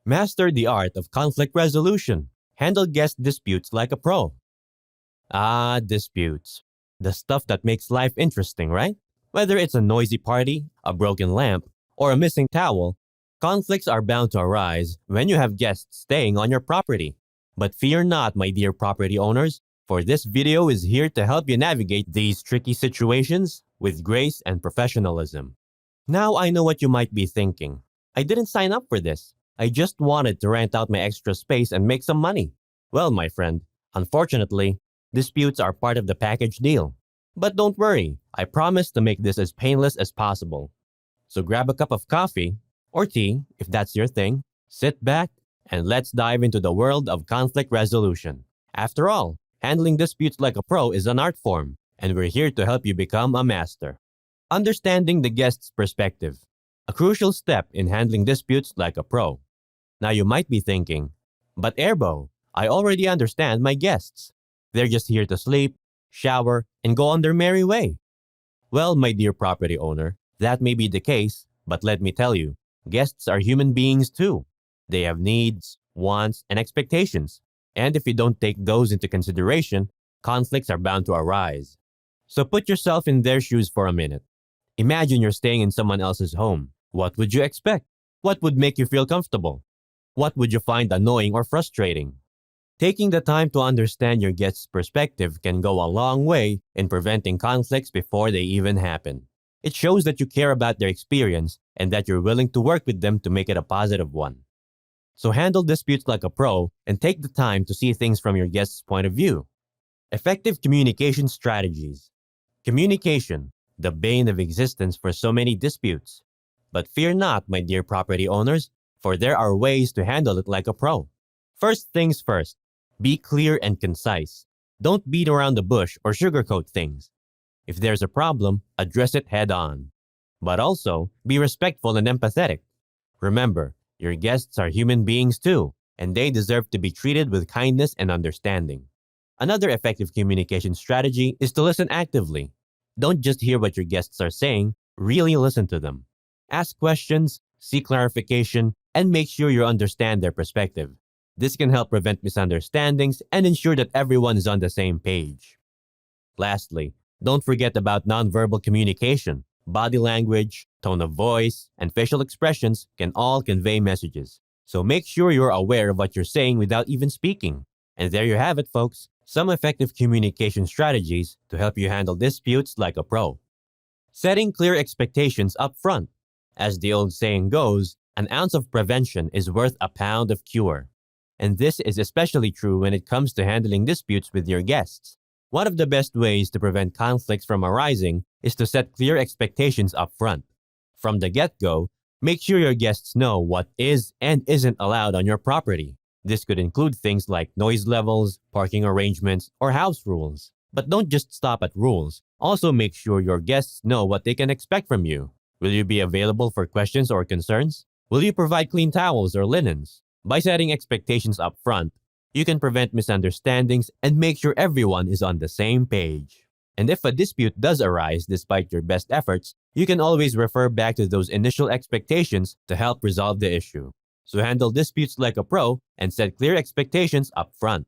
Master the art of conflict resolution. Handle guest disputes like a pro. Ah, disputes. The stuff that makes life interesting, right? Whether it's a noisy party, a broken lamp, or a missing towel, conflicts are bound to arise when you have guests staying on your property. But fear not, my dear property owners, for this video is here to help you navigate these tricky situations with grace and professionalism. Now I know what you might be thinking. I didn't sign up for this. I just wanted to rent out my extra space and make some money. Well, my friend, unfortunately, disputes are part of the package deal. But don't worry, I promise to make this as painless as possible. So grab a cup of coffee, or tea, if that's your thing, sit back, and let's dive into the world of conflict resolution. After all, handling disputes like a pro is an art form, and we're here to help you become a master. Understanding the guest's perspective, a crucial step in handling disputes like a pro. Now you might be thinking, but Airbo, I already understand my guests. They're just here to sleep, shower, and go on their merry way. Well, my dear property owner, that may be the case, but let me tell you, guests are human beings too. They have needs, wants, and expectations. And if you don't take those into consideration, conflicts are bound to arise. So put yourself in their shoes for a minute. Imagine you're staying in someone else's home. What would you expect? What would make you feel comfortable? What would you find annoying or frustrating? Taking the time to understand your guest's perspective can go a long way in preventing conflicts before they even happen. It shows that you care about their experience and that you're willing to work with them to make it a positive one. So handle disputes like a pro and take the time to see things from your guest's point of view. Effective communication strategies. Communication, the bane of existence for so many disputes. But fear not, my dear property owners, for there are ways to handle it like a pro. First things first, be clear and concise. Don't beat around the bush or sugarcoat things. If there's a problem, address it head on. But also, be respectful and empathetic. Remember, your guests are human beings too, and they deserve to be treated with kindness and understanding. Another effective communication strategy is to listen actively. Don't just hear what your guests are saying, really listen to them. Ask questions, seek clarification, and make sure you understand their perspective. This can help prevent misunderstandings and ensure that everyone is on the same page. Lastly, don't forget about nonverbal communication. Body language, tone of voice, and facial expressions can all convey messages. So make sure you're aware of what you're saying without even speaking. And there you have it, folks. Some effective communication strategies to help you handle disputes like a pro. Setting clear expectations up front. As the old saying goes, an ounce of prevention is worth a pound of cure. And this is especially true when it comes to handling disputes with your guests. One of the best ways to prevent conflicts from arising is to set clear expectations up front. From the get-go, make sure your guests know what is and isn't allowed on your property. This could include things like noise levels, parking arrangements, or house rules. But don't just stop at rules. Also make sure your guests know what they can expect from you. Will you be available for questions or concerns? Will you provide clean towels or linens? By setting expectations up front, you can prevent misunderstandings and make sure everyone is on the same page. And if a dispute does arise despite your best efforts, you can always refer back to those initial expectations to help resolve the issue. So handle disputes like a pro and set clear expectations up front.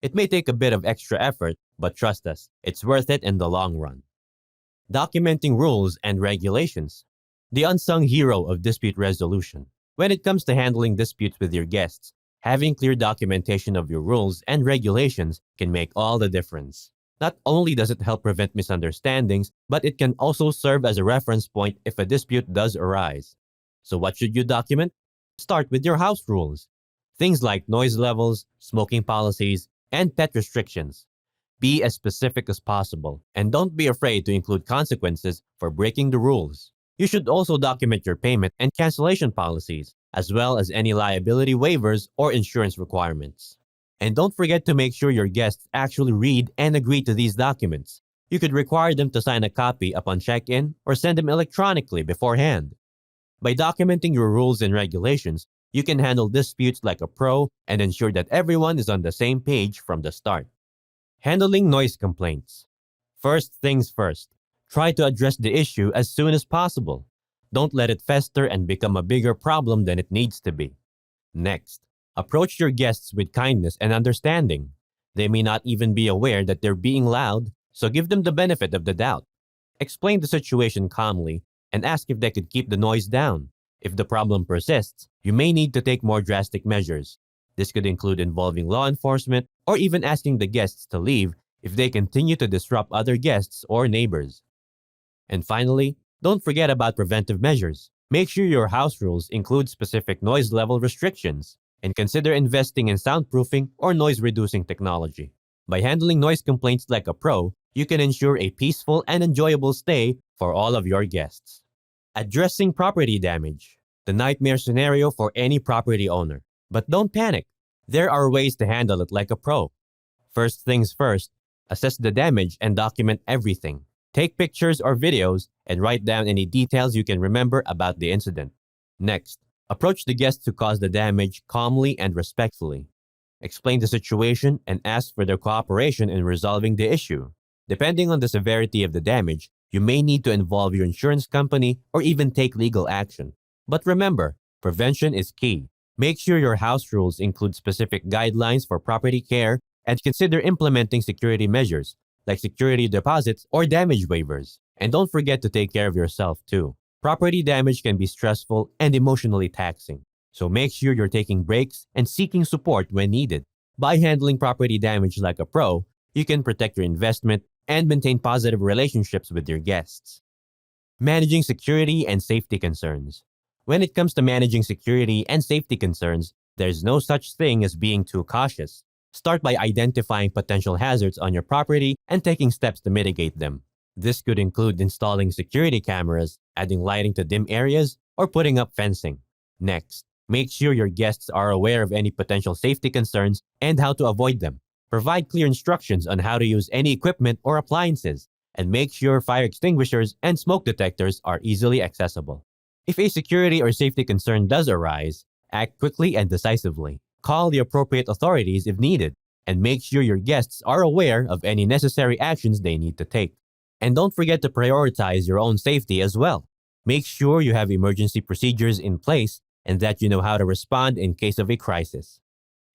It may take a bit of extra effort, but trust us, it's worth it in the long run. Documenting rules and regulations. The unsung hero of dispute resolution. When it comes to handling disputes with your guests, having clear documentation of your rules and regulations can make all the difference. Not only does it help prevent misunderstandings, but it can also serve as a reference point if a dispute does arise. So what should you document? Start with your house rules. Things like noise levels, smoking policies, and pet restrictions. Be as specific as possible, and don't be afraid to include consequences for breaking the rules. You should also document your payment and cancellation policies, as well as any liability waivers or insurance requirements. And don't forget to make sure your guests actually read and agree to these documents. You could require them to sign a copy upon check-in or send them electronically beforehand. By documenting your rules and regulations, you can handle disputes like a pro and ensure that everyone is on the same page from the start. Handling noise complaints. First things first. Try to address the issue as soon as possible. Don't let it fester and become a bigger problem than it needs to be. Next, approach your guests with kindness and understanding. They may not even be aware that they're being loud, so give them the benefit of the doubt. Explain the situation calmly and ask if they could keep the noise down. If the problem persists, you may need to take more drastic measures. This could include involving law enforcement or even asking the guests to leave if they continue to disrupt other guests or neighbors. And finally, don't forget about preventive measures. Make sure your house rules include specific noise level restrictions and consider investing in soundproofing or noise reducing technology. By handling noise complaints like a pro, you can ensure a peaceful and enjoyable stay for all of your guests. Addressing property damage, the nightmare scenario for any property owner. But don't panic. There are ways to handle it like a pro. First things first, assess the damage and document everything. Take pictures or videos and write down any details you can remember about the incident. Next, approach the guests who caused the damage calmly and respectfully. Explain the situation and ask for their cooperation in resolving the issue. Depending on the severity of the damage, you may need to involve your insurance company or even take legal action. But remember, prevention is key. Make sure your house rules include specific guidelines for property care and consider implementing security measures like security deposits or damage waivers. And don't forget to take care of yourself too. Property damage can be stressful and emotionally taxing, so make sure you're taking breaks and seeking support when needed. By handling property damage like a pro, you can protect your investment and maintain positive relationships with your guests. Managing security and safety concerns. When it comes to managing security and safety concerns, there's no such thing as being too cautious. Start by identifying potential hazards on your property and taking steps to mitigate them. This could include installing security cameras, adding lighting to dim areas, or putting up fencing. Next, make sure your guests are aware of any potential safety concerns and how to avoid them. Provide clear instructions on how to use any equipment or appliances, and make sure fire extinguishers and smoke detectors are easily accessible. If a security or safety concern does arise, act quickly and decisively. Call the appropriate authorities if needed, and make sure your guests are aware of any necessary actions they need to take. And don't forget to prioritize your own safety as well. Make sure you have emergency procedures in place and that you know how to respond in case of a crisis.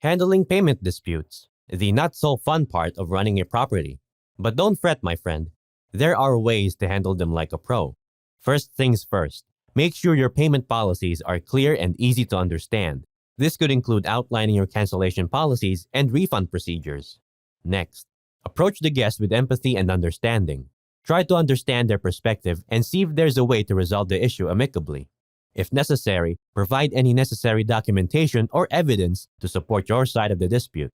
Handling payment disputes, the not so fun part of running a property. But don't fret, my friend. There are ways to handle them like a pro. First things first, make sure your payment policies are clear and easy to understand. This could include outlining your cancellation policies and refund procedures. Next, approach the guest with empathy and understanding. Try to understand their perspective and see if there's a way to resolve the issue amicably. If necessary, provide any necessary documentation or evidence to support your side of the dispute.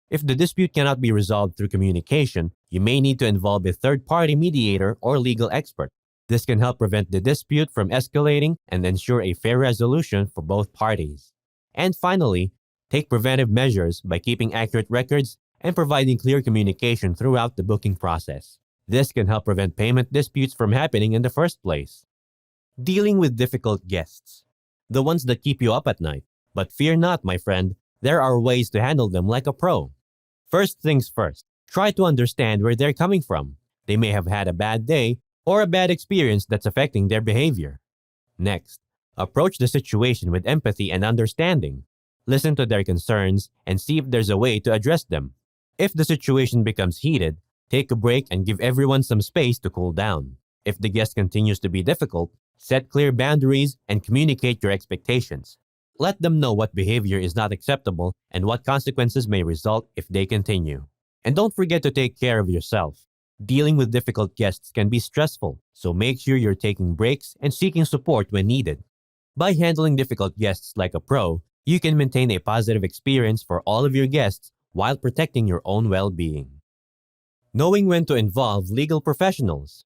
If the dispute cannot be resolved through communication, you may need to involve a third-party mediator or legal expert. This can help prevent the dispute from escalating and ensure a fair resolution for both parties. And finally, take preventive measures by keeping accurate records and providing clear communication throughout the booking process. This can help prevent payment disputes from happening in the first place. Dealing with difficult guests, the ones that keep you up at night. But fear not, my friend, there are ways to handle them like a pro. First things first, try to understand where they're coming from. They may have had a bad day or a bad experience that's affecting their behavior. Next, approach the situation with empathy and understanding. Listen to their concerns and see if there's a way to address them. If the situation becomes heated, take a break and give everyone some space to cool down. If the guest continues to be difficult, set clear boundaries and communicate your expectations. Let them know what behavior is not acceptable and what consequences may result if they continue. And don't forget to take care of yourself. Dealing with difficult guests can be stressful, so make sure you're taking breaks and seeking support when needed. By handling difficult guests like a pro, you can maintain a positive experience for all of your guests while protecting your own well-being. Knowing when to involve legal professionals.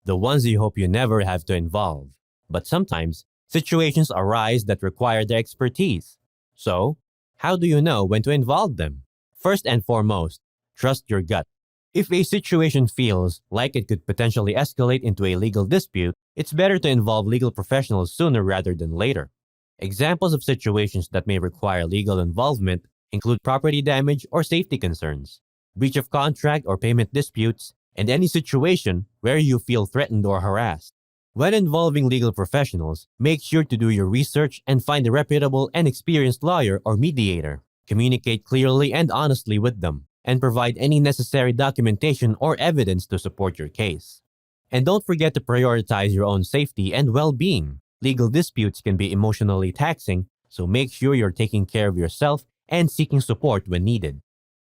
The ones you hope you never have to involve. But sometimes, situations arise that require their expertise. So, how do you know when to involve them? First and foremost, trust your gut. If a situation feels like it could potentially escalate into a legal dispute, it's better to involve legal professionals sooner rather than later. Examples of situations that may require legal involvement include property damage or safety concerns, breach of contract or payment disputes, and any situation where you feel threatened or harassed. When involving legal professionals, make sure to do your research and find a reputable and experienced lawyer or mediator. Communicate clearly and honestly with them, and provide any necessary documentation or evidence to support your case. And don't forget to prioritize your own safety and well-being. Legal disputes can be emotionally taxing, so make sure you're taking care of yourself and seeking support when needed.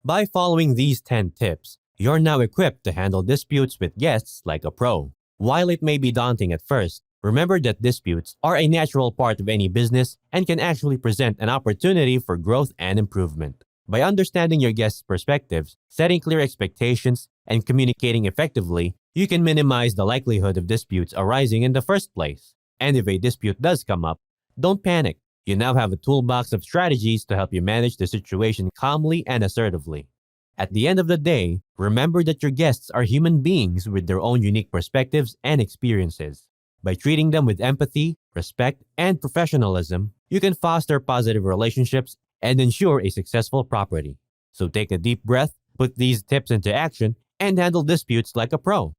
By following these 10 tips, you're now equipped to handle disputes with guests like a pro. While it may be daunting at first, remember that disputes are a natural part of any business and can actually present an opportunity for growth and improvement. By understanding your guests' perspectives, setting clear expectations, and communicating effectively, you can minimize the likelihood of disputes arising in the first place. And if a dispute does come up, don't panic. You now have a toolbox of strategies to help you manage the situation calmly and assertively. At the end of the day, remember that your guests are human beings with their own unique perspectives and experiences. By treating them with empathy, respect, and professionalism, you can foster positive relationships and ensure a successful property. So take a deep breath, put these tips into action, and handle disputes like a pro.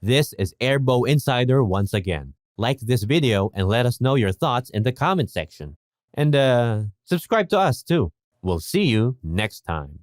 This is Airbow Insider once again. Like this video and let us know your thoughts in the comment section. And subscribe to us too. We'll see you next time.